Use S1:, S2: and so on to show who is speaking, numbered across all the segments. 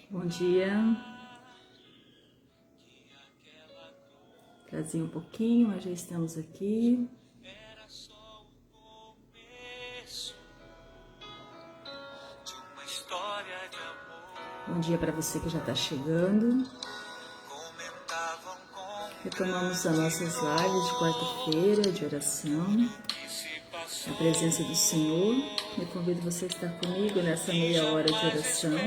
S1: Bom dia. Trazer um pouquinho, mas já estamos aqui. Bom dia para você que já está chegando. Retomamos as nossas lives de quarta-feira de oração, na presença do Senhor. Eu convido você a estar comigo nessa meia hora de oração.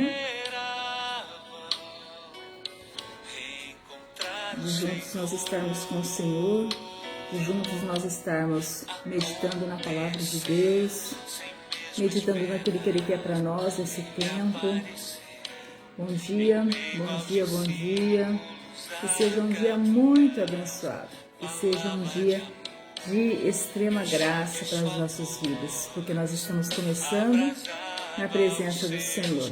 S1: De juntos nós estarmos com o Senhor, de juntos nós estarmos meditando na palavra de Deus, meditando naquilo que Ele quer para nós nesse tempo. Bom dia, bom dia, bom dia. Que seja um dia muito abençoado, que seja um dia de extrema graça para as nossas vidas, porque nós estamos começando na presença do Senhor.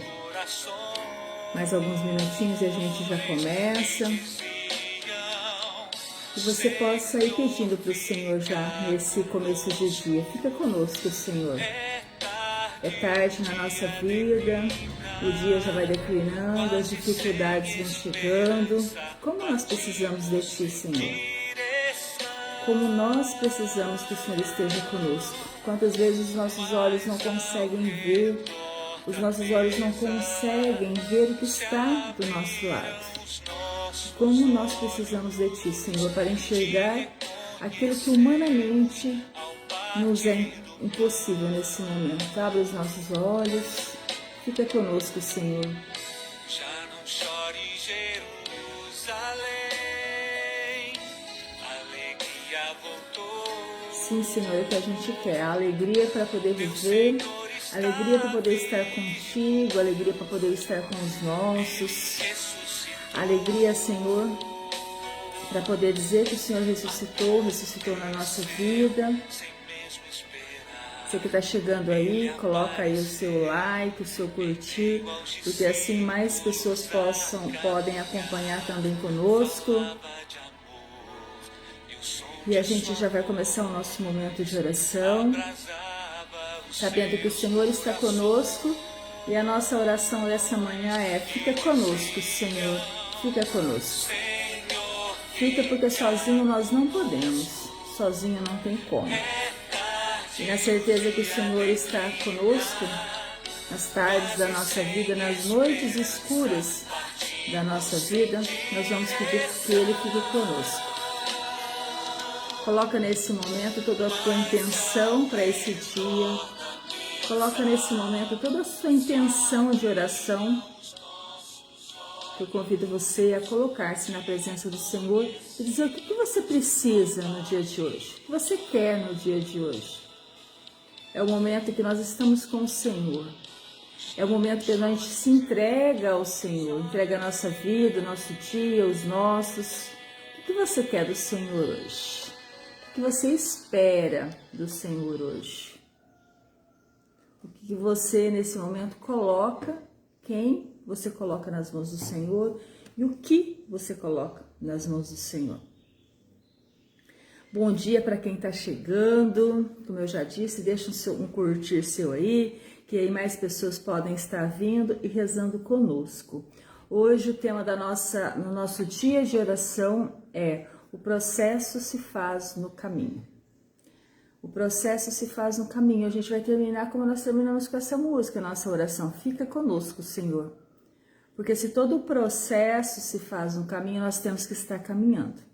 S1: Mais alguns minutinhos e a gente já começa. Que você possa ir pedindo para o Senhor já nesse começo de dia. Fica conosco, Senhor. É tarde na nossa vida, o dia já vai declinando, as dificuldades vão chegando. Como nós precisamos de Ti, Senhor? Como nós precisamos que o Senhor esteja conosco. Quantas vezes os nossos olhos não conseguem ver, os nossos olhos não conseguem ver o que está do nosso lado. Como nós precisamos de Ti, Senhor, para enxergar aquilo que humanamente nos é impossível nesse momento. Abre os nossos olhos, fica conosco, Senhor.
S2: Já não chore, Jerusalém, alegria voltou.
S1: Sim, Senhor, é o que a gente quer, a alegria para poder viver, a alegria para poder estar contigo, a alegria para poder estar com os nossos, a alegria, Senhor, para poder dizer que o Senhor ressuscitou na nossa vida. Você que está chegando aí, coloca aí o seu like, o seu curtir, porque assim mais pessoas podem acompanhar também conosco. E a gente já vai começar o nosso momento de oração, sabendo que o Senhor está conosco. E a nossa oração dessa manhã é: fica conosco, Senhor, fica conosco. Fica, porque sozinho nós não podemos, sozinho não tem como. E na certeza que o Senhor está conosco, nas tardes da nossa vida, nas noites escuras da nossa vida, nós vamos pedir que Ele fique conosco. Coloca nesse momento toda a tua intenção para esse dia. Coloca nesse momento toda a sua intenção de oração. Eu convido você a colocar-se na presença do Senhor e dizer o que você precisa no dia de hoje, o que você quer no dia de hoje. É o momento que nós estamos com o Senhor. É o momento que a gente se entrega ao Senhor, entrega a nossa vida, o nosso dia, os nossos. O que você quer do Senhor hoje? O que você espera do Senhor hoje? O que você nesse momento coloca, quem você coloca nas mãos do Senhor e o que você coloca nas mãos do Senhor. Bom dia para quem está chegando, como eu já disse, deixa um curtir seu aí, que aí mais pessoas podem estar vindo e rezando conosco. Hoje o tema no nosso dia de oração é: o processo se faz no caminho. O processo se faz no caminho. A gente vai terminar como nós terminamos com essa música, nossa oração. Fica conosco, Senhor. Porque se todo o processo se faz no caminho, nós temos que estar caminhando.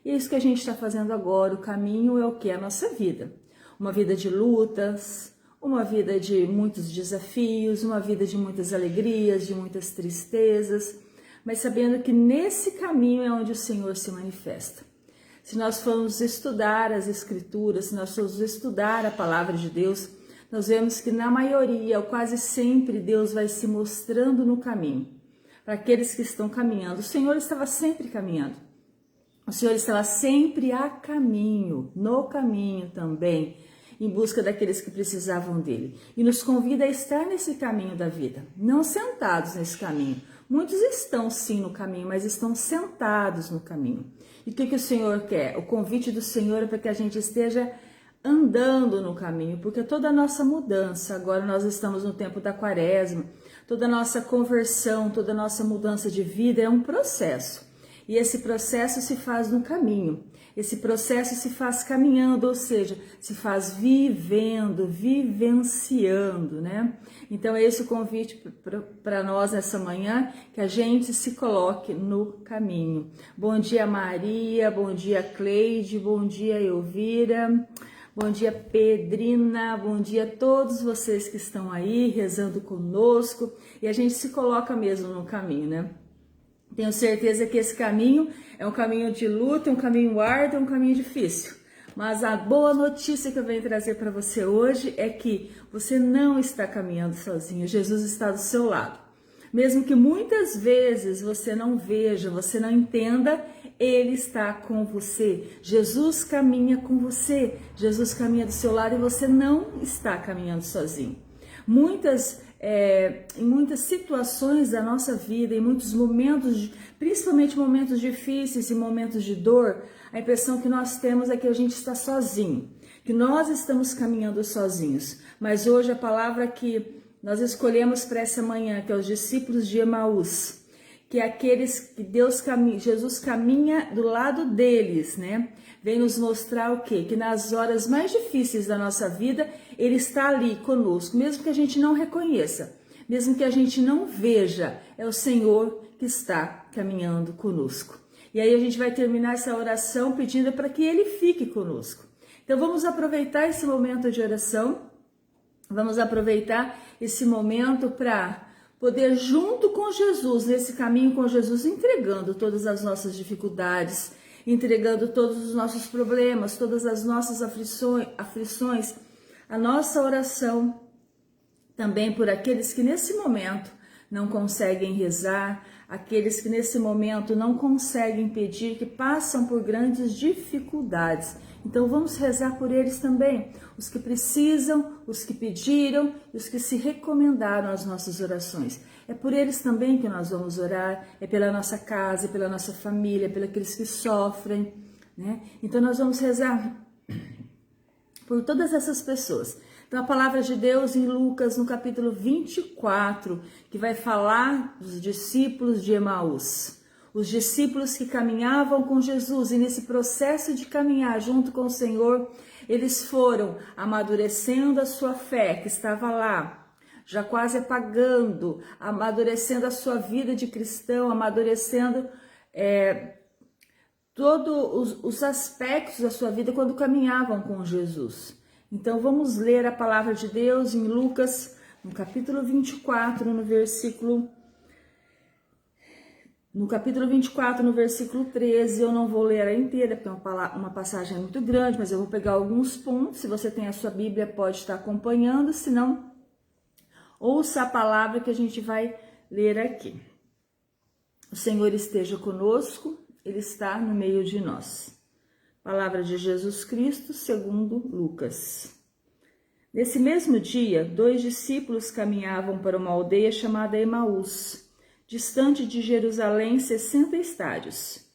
S1: E é isso que a gente está fazendo agora. O caminho é o que? A nossa vida. Uma vida de lutas, uma vida de muitos desafios, uma vida de muitas alegrias, de muitas tristezas, mas sabendo que nesse caminho é onde o Senhor se manifesta. Se nós formos estudar as Escrituras, se nós formos estudar a Palavra de Deus, nós vemos que na maioria, ou quase sempre, Deus vai se mostrando no caminho. Para aqueles que estão caminhando, o Senhor estava sempre caminhando. O Senhor estava sempre a caminho, no caminho também, em busca daqueles que precisavam dele. E nos convida a estar nesse caminho da vida, não sentados nesse caminho. Muitos estão sim no caminho, mas estão sentados no caminho. E o que o Senhor quer? O convite do Senhor é para que a gente esteja andando no caminho, porque toda a nossa mudança, agora nós estamos no tempo da quaresma, toda a nossa conversão, toda a nossa mudança de vida é um processo. E esse processo se faz no caminho, esse processo se faz caminhando, ou seja, se faz vivendo, vivenciando, né? Então é esse o convite para nós nessa manhã, que a gente se coloque no caminho. Bom dia Maria, bom dia Cleide, bom dia Elvira, bom dia Pedrina, bom dia a todos vocês que estão aí rezando conosco, e a gente se coloca mesmo no caminho, né? Tenho certeza que esse caminho é um caminho de luta, um caminho árduo, um caminho difícil. Mas a boa notícia que eu venho trazer para você hoje é que você não está caminhando sozinho, Jesus está do seu lado. Mesmo que muitas vezes você não veja, você não entenda, Ele está com você. Jesus caminha com você, Jesus caminha do seu lado e você não está caminhando sozinho. Em muitas situações da nossa vida, em muitos momentos, principalmente momentos difíceis e momentos de dor, a impressão que nós temos é que a gente está sozinho, que nós estamos caminhando sozinhos. Mas hoje a palavra que nós escolhemos para essa manhã, que é os discípulos de Emaús, que é aqueles que Jesus caminha do lado deles, né? Vem nos mostrar o quê? Que nas horas mais difíceis da nossa vida, Ele está ali conosco, mesmo que a gente não reconheça, mesmo que a gente não veja, é o Senhor que está caminhando conosco. E aí a gente vai terminar essa oração pedindo para que Ele fique conosco. Então vamos aproveitar esse momento de oração, vamos aproveitar esse momento para poder, junto com Jesus, nesse caminho com Jesus, entregando todas as nossas dificuldades, entregando todos os nossos problemas, todas as nossas aflições, a nossa oração também por aqueles que nesse momento não conseguem rezar, aqueles que nesse momento não conseguem pedir, que passam por grandes dificuldades. Então vamos rezar por eles também, os que precisam, os que pediram e os que se recomendaram às nossas orações. É por eles também que nós vamos orar, é pela nossa casa, é pela nossa família, é pelos que sofrem, né? Então nós vamos rezar por todas essas pessoas. Então a palavra de Deus em Lucas, no capítulo 24, que vai falar dos discípulos de Emaús. Os discípulos que caminhavam com Jesus, e nesse processo de caminhar junto com o Senhor, eles foram amadurecendo a sua fé, que estava lá, já quase apagando, amadurecendo a sua vida de cristão, amadurecendo todos os aspectos da sua vida quando caminhavam com Jesus. Então vamos ler a palavra de Deus em Lucas, no capítulo 24, no capítulo 24, no versículo 13, eu não vou ler ela inteira, porque é uma passagem muito grande, mas eu vou pegar alguns pontos. Se você tem a sua Bíblia, pode estar acompanhando, se não, ouça a palavra que a gente vai ler aqui. O Senhor esteja conosco, Ele está no meio de nós. Palavra de Jesus Cristo, segundo Lucas. Nesse mesmo dia, 2 discípulos caminhavam para uma aldeia chamada Emaús, distante de Jerusalém 60 estádios.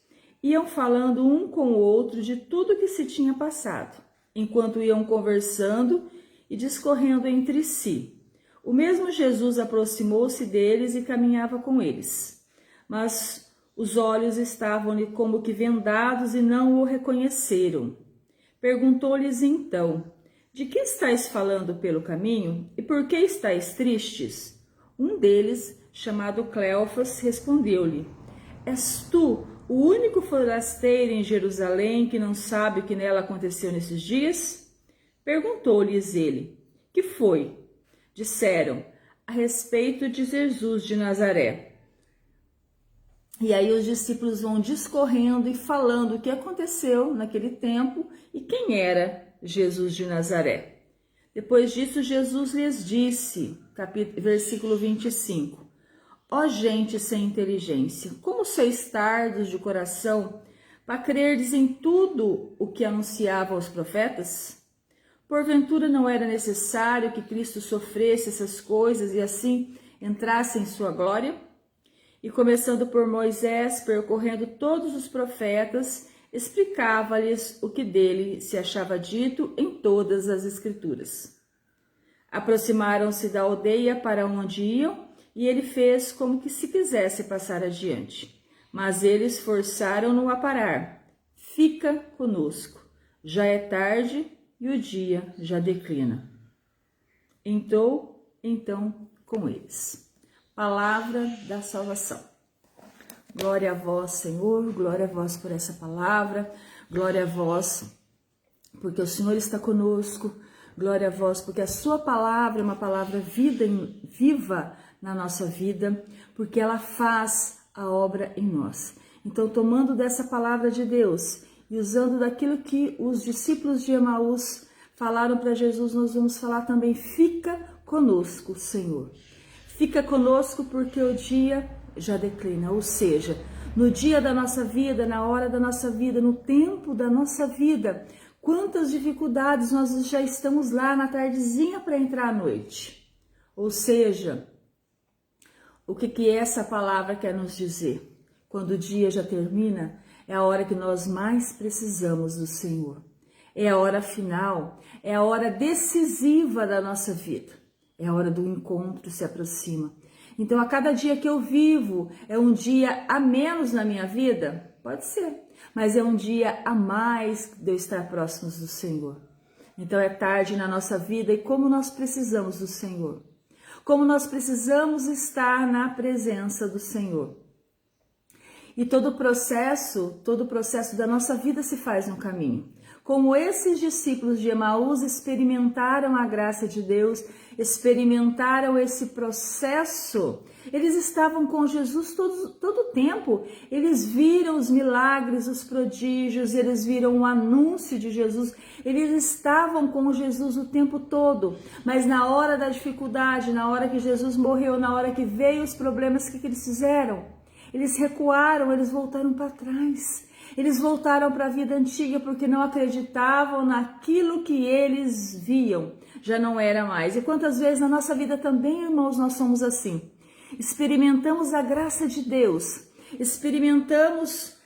S1: Iam falando um com o outro de tudo que se tinha passado, enquanto iam conversando e discorrendo entre si. O mesmo Jesus aproximou-se deles e caminhava com eles, mas os olhos estavam-lhe como que vendados e não o reconheceram. Perguntou-lhes então: de que estáis falando pelo caminho e por que estáis tristes? Um deles, chamado Cleofas, respondeu-lhe: és tu o único forasteiro em Jerusalém que não sabe o que nela aconteceu nesses dias? Perguntou-lhes ele: que foi? Disseram: a respeito de Jesus de Nazaré. E aí os discípulos vão discorrendo e falando o que aconteceu naquele tempo e quem era Jesus de Nazaré. Depois disso, Jesus lhes disse, versículo 25, ó gente sem inteligência, como sois tardos de coração para crerdes em tudo o que anunciavam os profetas? Porventura não era necessário que Cristo sofresse essas coisas e assim entrasse em sua glória? E começando por Moisés, percorrendo todos os profetas, explicava-lhes o que dele se achava dito em todas as Escrituras. Aproximaram-se da aldeia para onde iam, e ele fez como que se quisesse passar adiante. Mas eles forçaram-no a parar. Fica conosco, já é tarde e o dia já declina. Entrou então com eles. Palavra da salvação. Glória a vós, Senhor, glória a vós por essa palavra, glória a vós porque o Senhor está conosco, glória a vós porque a sua palavra é uma palavra viva na nossa vida, porque ela faz a obra em nós. Então, tomando dessa palavra de Deus e usando daquilo que os discípulos de Emaús falaram para Jesus, nós vamos falar também: fica conosco, Senhor. Fica conosco porque o dia já declina, ou seja, no dia da nossa vida, na hora da nossa vida, no tempo da nossa vida, quantas dificuldades nós já estamos lá na tardezinha para entrar à noite. Ou seja, o que essa palavra quer nos dizer? Quando o dia já termina, é a hora que nós mais precisamos do Senhor. É a hora final, é a hora decisiva da nossa vida. É a hora do encontro se aproxima. Então, a cada dia que eu vivo, é um dia a menos na minha vida? Pode ser, mas é um dia a mais de eu estar próximos do Senhor. Então, é tarde na nossa vida e como nós precisamos do Senhor. Como nós precisamos estar na presença do Senhor. E todo o processo da nossa vida se faz no caminho. Como esses discípulos de Emaús experimentaram a graça de Deus, experimentaram esse processo, eles estavam com Jesus todo o tempo. Eles viram os milagres, os prodígios, eles viram o anúncio de Jesus, eles estavam com Jesus o tempo todo. Mas na hora da dificuldade, na hora que Jesus morreu, na hora que veio os problemas, o que eles fizeram? Eles recuaram, eles voltaram para trás. Eles voltaram para a vida antiga porque não acreditavam naquilo que eles viam. Já não era mais. E quantas vezes na nossa vida também, irmãos, nós somos assim. Experimentamos a graça de Deus. Experimentamos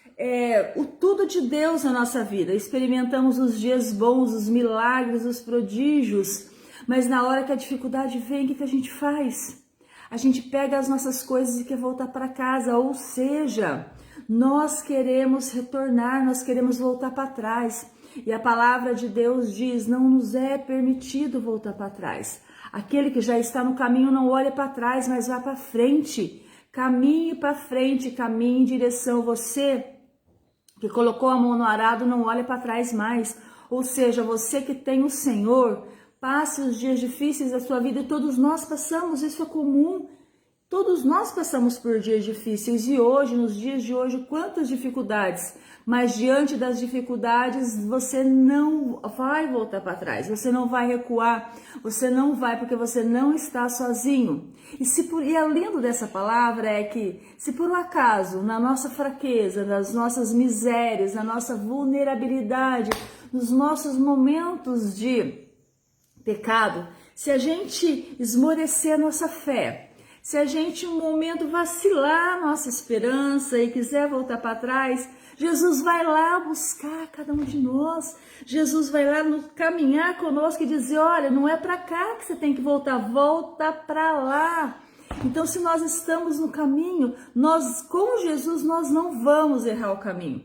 S1: o tudo de Deus na nossa vida. Experimentamos os dias bons, os milagres, os prodígios. Mas na hora que a dificuldade vem, o que a gente faz? A gente pega as nossas coisas e quer voltar para casa, ou seja, nós queremos retornar, nós queremos voltar para trás. E a palavra de Deus diz, não nos é permitido voltar para trás. Aquele que já está no caminho não olha para trás, mas vá para frente. Caminhe para frente, caminhe em direção. Você que colocou a mão no arado não olha para trás mais. Ou seja, você que tem o Senhor, passe os dias difíceis da sua vida, e todos nós passamos, isso é comum. Todos nós passamos por dias difíceis e hoje, nos dias de hoje, quantas dificuldades. Mas diante das dificuldades, você não vai voltar para trás, você não vai recuar, você não vai, porque você não está sozinho. E a lindo dessa palavra é que, se por um acaso, na nossa fraqueza, nas nossas misérias, na nossa vulnerabilidade, nos nossos momentos de pecado, se a gente esmorecer a nossa fé, se a gente em um momento vacilar a nossa esperança e quiser voltar para trás, Jesus vai lá buscar cada um de nós. Jesus vai lá caminhar conosco e dizer, olha, não é para cá que você tem que voltar, volta para lá. Então, se nós estamos no caminho, com Jesus nós não vamos errar o caminho.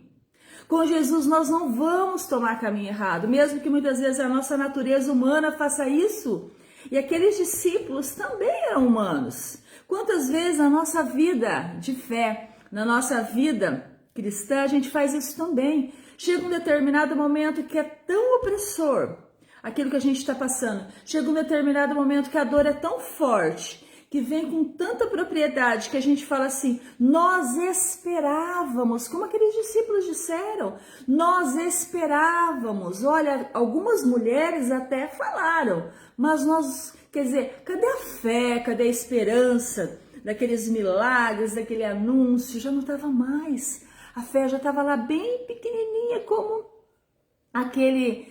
S1: Com Jesus nós não vamos tomar caminho errado, mesmo que muitas vezes a nossa natureza humana faça isso. E aqueles discípulos também eram humanos. Quantas vezes na nossa vida de fé, na nossa vida cristã, a gente faz isso também. Chega um determinado momento que é tão opressor, aquilo que a gente está passando. Chega um determinado momento que a dor é tão forte, que vem com tanta propriedade, que a gente fala assim, nós esperávamos, como aqueles discípulos disseram, nós esperávamos. Olha, algumas mulheres até falaram, mas nós, quer dizer, cadê a fé, cadê a esperança daqueles milagres, daquele anúncio? Já não estava mais. A fé já estava lá bem pequenininha, como aquela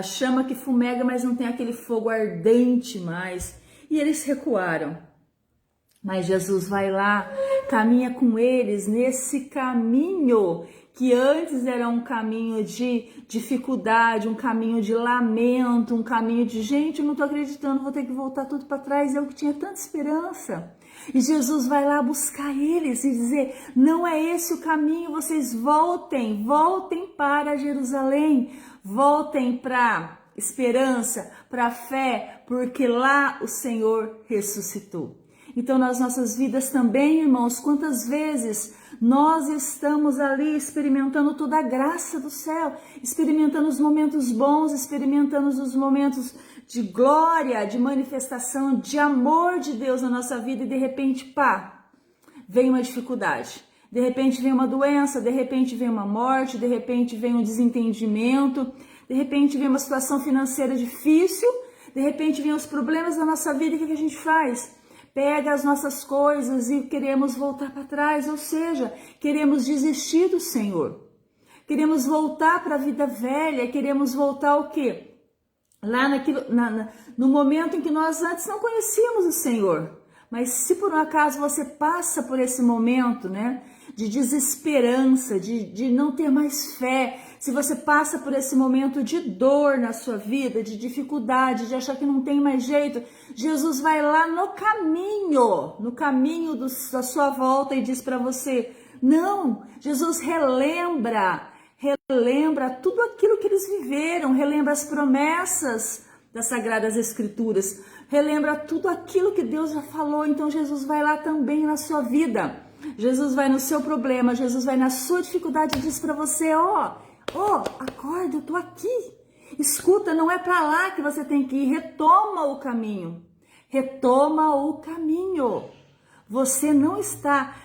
S1: chama que fumega, mas não tem aquele fogo ardente mais. E eles recuaram. Mas Jesus vai lá, caminha com eles nesse caminho que antes era um caminho de dificuldade, um caminho de lamento, um caminho de gente, eu não tô acreditando, vou ter que voltar tudo para trás, eu que tinha tanta esperança. E Jesus vai lá buscar eles e dizer, não é esse o caminho, vocês voltem para Jerusalém, voltem para esperança, para fé, porque lá o Senhor ressuscitou. Então, nas nossas vidas também, irmãos, quantas vezes nós estamos ali experimentando toda a graça do céu, experimentando os momentos bons, experimentando os momentos de glória, de manifestação, de amor de Deus na nossa vida e de repente, pá, vem uma dificuldade. De repente vem uma doença, de repente vem uma morte, de repente vem um desentendimento, de repente vem uma situação financeira difícil, de repente vem os problemas da nossa vida e o que a gente faz? Pega as nossas coisas e queremos voltar para trás, ou seja, queremos desistir do Senhor. Queremos voltar para a vida velha, queremos voltar ao quê? Lá no momento em que nós antes não conhecíamos o Senhor. Mas se por um acaso você passa por esse momento, né, de desesperança, de não ter mais fé, se você passa por esse momento de dor na sua vida, de dificuldade, de achar que não tem mais jeito, Jesus vai lá no caminho da sua volta e diz para você, não, Jesus relembra tudo aquilo que eles viveram, relembra as promessas das Sagradas Escrituras, relembra tudo aquilo que Deus já falou, então Jesus vai lá também na sua vida, Jesus vai no seu problema, Jesus vai na sua dificuldade e diz para você, acorda, eu tô aqui, escuta, não é para lá que você tem que ir, retoma o caminho, você não está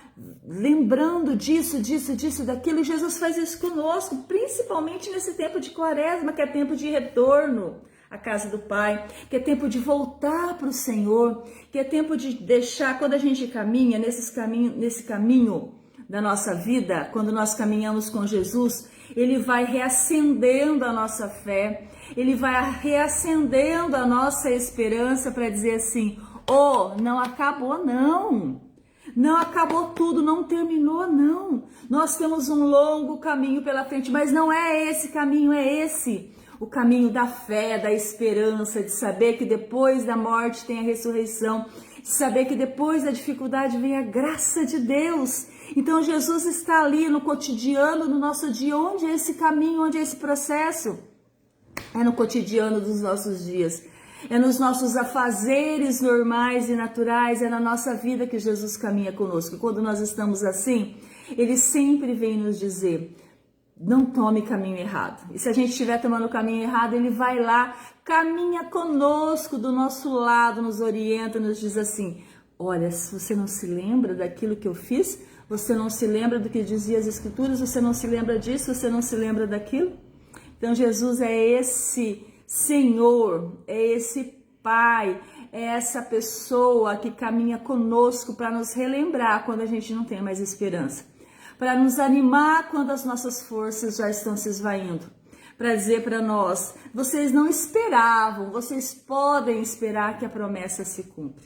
S1: lembrando disso, daquilo, e Jesus faz isso conosco, principalmente nesse tempo de quaresma, que é tempo de retorno à casa do Pai, que é tempo de voltar para o Senhor, que é tempo de deixar, quando a gente caminha nesse caminho da nossa vida, quando nós caminhamos com Jesus, Ele vai reacendendo a nossa fé, Ele vai reacendendo a nossa esperança para dizer assim, não acabou não acabou tudo, não terminou não, nós temos um longo caminho pela frente, mas não é esse caminho, é esse, o caminho da fé, da esperança, de saber que depois da morte tem a ressurreição, de saber que depois da dificuldade vem a graça de Deus. Então Jesus está ali no cotidiano, no nosso dia. Onde é esse caminho, onde é esse processo? É no cotidiano dos nossos dias. É nos nossos afazeres normais e naturais, é na nossa vida que Jesus caminha conosco. Quando nós estamos assim, Ele sempre vem nos dizer, não tome caminho errado. E se a gente estiver tomando o caminho errado, Ele vai lá, caminha conosco, do nosso lado, nos orienta, nos diz assim, olha, se você não se lembra daquilo que eu fiz, você não se lembra do que dizia as Escrituras, você não se lembra disso, você não se lembra daquilo. Então Jesus é esse Senhor, é esse Pai, é essa pessoa que caminha conosco para nos relembrar quando a gente não tem mais esperança, para nos animar quando as nossas forças já estão se esvaindo, para dizer para nós, vocês não esperavam, vocês podem esperar que a promessa se cumpra.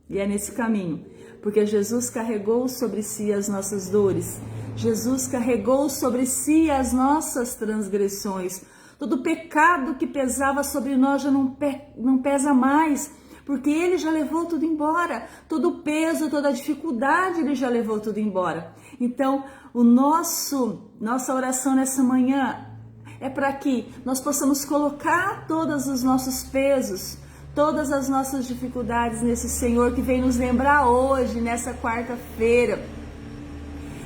S1: E é nesse caminho, porque Jesus carregou sobre si as nossas dores, Jesus carregou sobre si as nossas transgressões, todo pecado que pesava sobre nós já não pesa mais, porque Ele já levou tudo embora, todo o peso, toda a dificuldade Ele já levou tudo embora. Então, nossa oração nessa manhã é para que nós possamos colocar todos os nossos pesos, todas as nossas dificuldades nesse Senhor que vem nos lembrar hoje, nessa quarta-feira,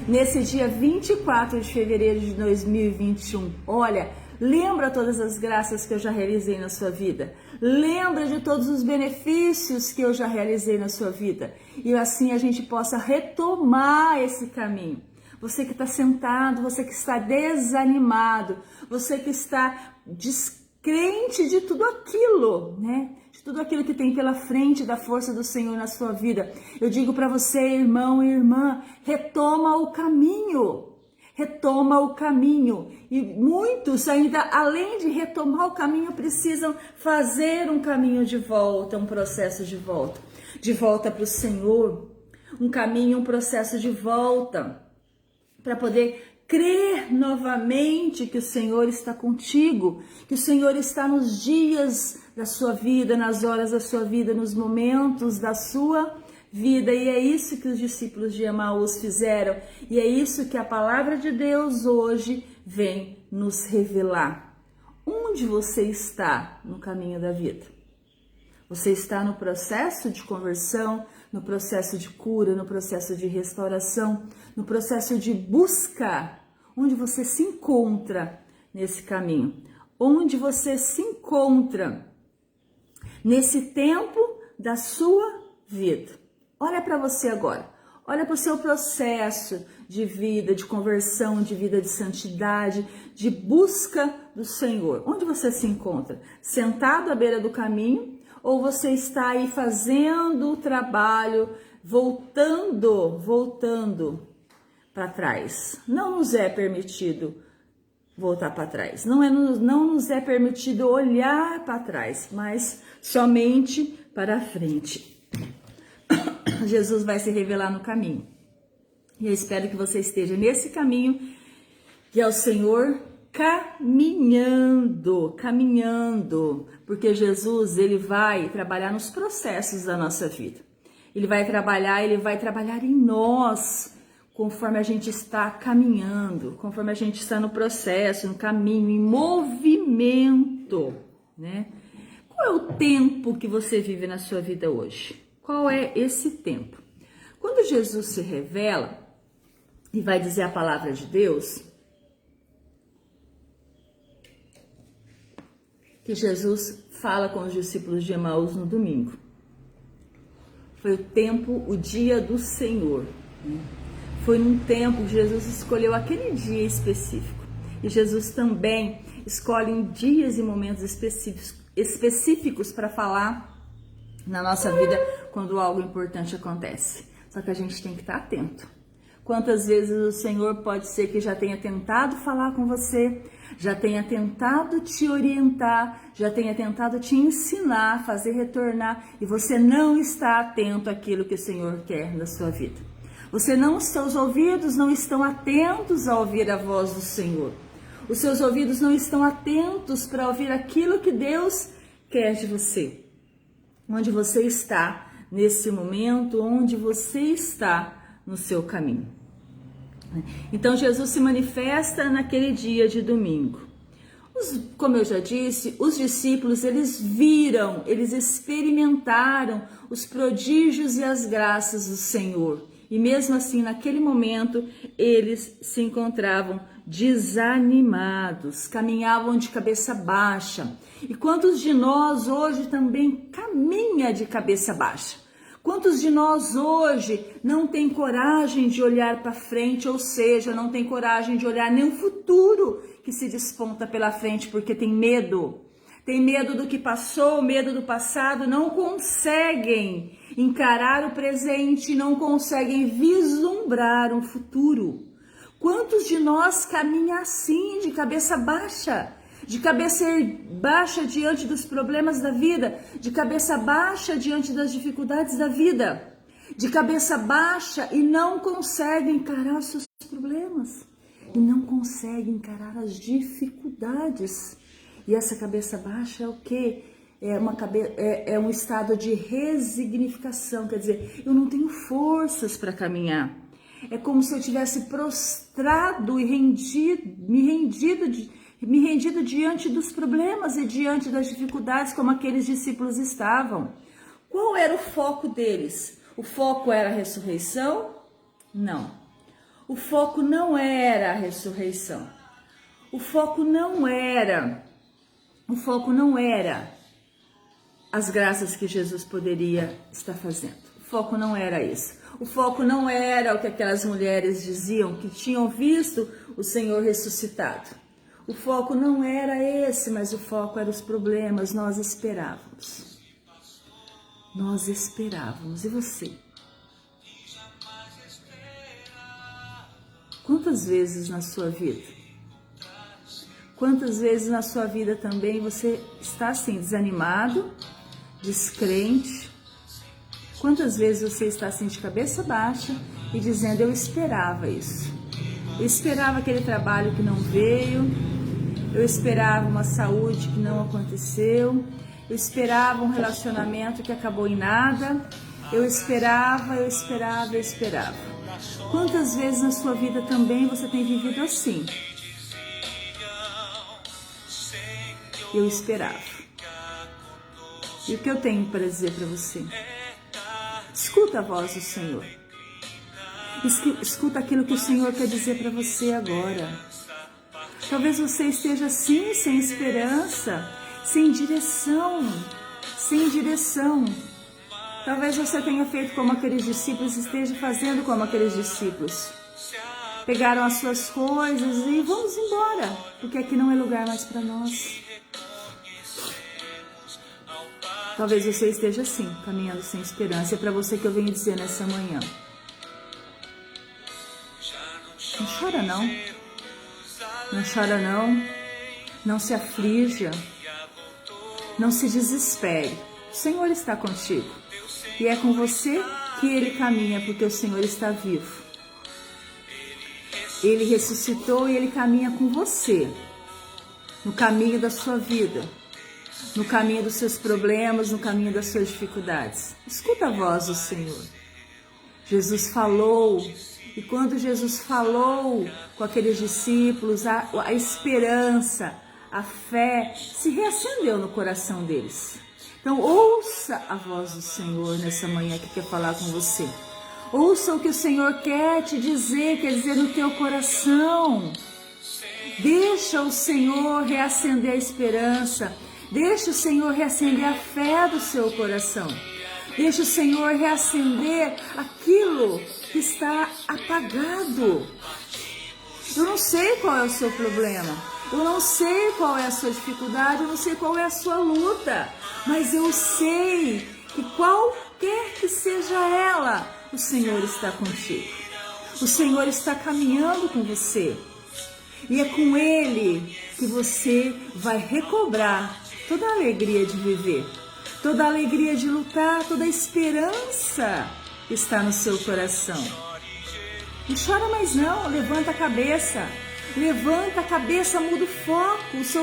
S1: nesse dia 24 de fevereiro de 2021. Olha, lembra todas as graças que eu já realizei na sua vida. Lembra de todos os benefícios que eu já realizei na sua vida. E assim a gente possa retomar esse caminho. Você que está sentado, você que está desanimado, você que está descrente de tudo aquilo, né? De tudo aquilo que tem pela frente da força do Senhor na sua vida. Eu digo para você, irmão e irmã, retoma o caminho. Retoma o caminho. E muitos ainda, além de retomar o caminho, precisam fazer um caminho de volta, um processo de volta para o Senhor, um caminho, um processo de volta, para poder crer novamente que o Senhor está contigo, que o Senhor está nos dias da sua vida, nas horas da sua vida, nos momentos da sua vida. E é isso que os discípulos de Emaús fizeram, e é isso que a palavra de Deus hoje vem nos revelar. Onde você está no caminho da vida? Você está no processo de conversão, no processo de cura, no processo de restauração, no processo de busca? Onde você se encontra nesse caminho? Onde você se encontra nesse tempo da sua vida? Olha para você agora. Olha para o seu processo de vida, de conversão, de vida de santidade, de busca do Senhor. Onde você se encontra? Sentado à beira do caminho? Ou você está aí fazendo o trabalho, voltando para trás? Não nos é permitido voltar para trás. Não nos é permitido olhar para trás, mas somente para frente. Jesus vai se revelar no caminho. E eu espero que você esteja nesse caminho, que é o Senhor caminhando, porque Jesus, ele vai trabalhar nos processos da nossa vida. Ele vai trabalhar em nós, conforme a gente está caminhando, conforme a gente está no processo, no caminho, em movimento, né? Qual é o tempo que você vive na sua vida hoje? Qual é esse tempo? Quando Jesus se revela e vai dizer a palavra de Deus, que Jesus fala com os discípulos de Emaús no domingo. Foi o tempo, o dia do Senhor. Foi num tempo que Jesus escolheu aquele dia específico. E Jesus também escolhe dias e momentos específicos para falar na nossa vida quando algo importante acontece. Só que a gente tem que estar atento. Quantas vezes o Senhor pode ser que já tenha tentado falar com você, já tenha tentado te orientar, já tenha tentado te ensinar, fazer retornar, e você não está atento àquilo que o Senhor quer na sua vida. Seus ouvidos não estão atentos a ouvir a voz do Senhor. Os seus ouvidos não estão atentos para ouvir aquilo que Deus quer de você. Onde você está nesse momento, onde você está no seu caminho. Então Jesus se manifesta naquele dia de domingo. Como eu já disse, os discípulos, eles viram, eles experimentaram os prodígios e as graças do Senhor. E mesmo assim, naquele momento, eles se encontravam desanimados, caminhavam de cabeça baixa. E quantos de nós hoje também caminha de cabeça baixa? Quantos de nós hoje não tem coragem de olhar para frente, ou seja, não tem coragem de olhar nem o futuro que se desponta pela frente porque tem medo? Tem medo do que passou, medo do passado, não conseguem encarar o presente, não conseguem vislumbrar um futuro. Quantos de nós caminham assim, de cabeça baixa? De cabeça baixa diante dos problemas da vida, de cabeça baixa diante das dificuldades da vida, de cabeça baixa e não consegue encarar os seus problemas, e não consegue encarar as dificuldades. E essa cabeça baixa é o quê? É um estado de resignificação, quer dizer, eu não tenho forças para caminhar. É como se eu tivesse prostrado e me rendido diante dos problemas e diante das dificuldades como aqueles discípulos estavam. Qual era o foco deles? O foco era a ressurreição? Não. O foco não era a ressurreição. O foco não era as graças que Jesus poderia estar fazendo. O foco não era isso. O foco não era o que aquelas mulheres diziam, que tinham visto o Senhor ressuscitado. O foco não era esse, mas o foco era os problemas. Nós esperávamos. E você? Quantas vezes na sua vida? Quantas vezes na sua vida também você está assim, desanimado, descrente, Quantas vezes você está assim de cabeça baixa e dizendo, eu esperava isso. Eu esperava aquele trabalho que não veio, eu esperava uma saúde que não aconteceu, eu esperava um relacionamento que acabou em nada, eu esperava. Quantas vezes na sua vida também você tem vivido assim? Eu esperava. E o que eu tenho para dizer para você? Escuta a voz do Senhor. Escuta aquilo que o Senhor quer dizer para você agora. Talvez você esteja assim, sem esperança, sem direção. Talvez você tenha feito como aqueles discípulos, esteja fazendo como aqueles discípulos. Pegaram as suas coisas e vamos embora, porque aqui não é lugar mais para nós. Talvez você esteja assim, caminhando sem esperança. É para você que eu venho dizer nessa manhã. Não chora não. Não chora não. Não se aflija. Não se desespere. O Senhor está contigo. E é com você que Ele caminha, porque o Senhor está vivo. Ele ressuscitou e Ele caminha com você. No caminho da sua vida. No caminho dos seus problemas, no caminho das suas dificuldades. Escuta a voz do Senhor. Jesus falou, e quando Jesus falou com aqueles discípulos, a esperança, a fé se reacendeu no coração deles. Então ouça a voz do Senhor nessa manhã que quer falar com você. Ouça o que o Senhor quer te dizer, quer dizer no teu coração. Deixa o Senhor reacender a esperança. Deixa o Senhor reacender a fé do seu coração. Deixa o Senhor reacender aquilo que está apagado. Eu não sei qual é o seu problema. Eu não sei qual é a sua dificuldade. Eu não sei qual é a sua luta. Mas eu sei que qualquer que seja ela, o Senhor está contigo. O Senhor está caminhando com você. E é com Ele que você vai recobrar toda a alegria de viver, toda a alegria de lutar, toda a esperança que está no seu coração. Não chora mais não, levanta a cabeça, muda o foco, o seu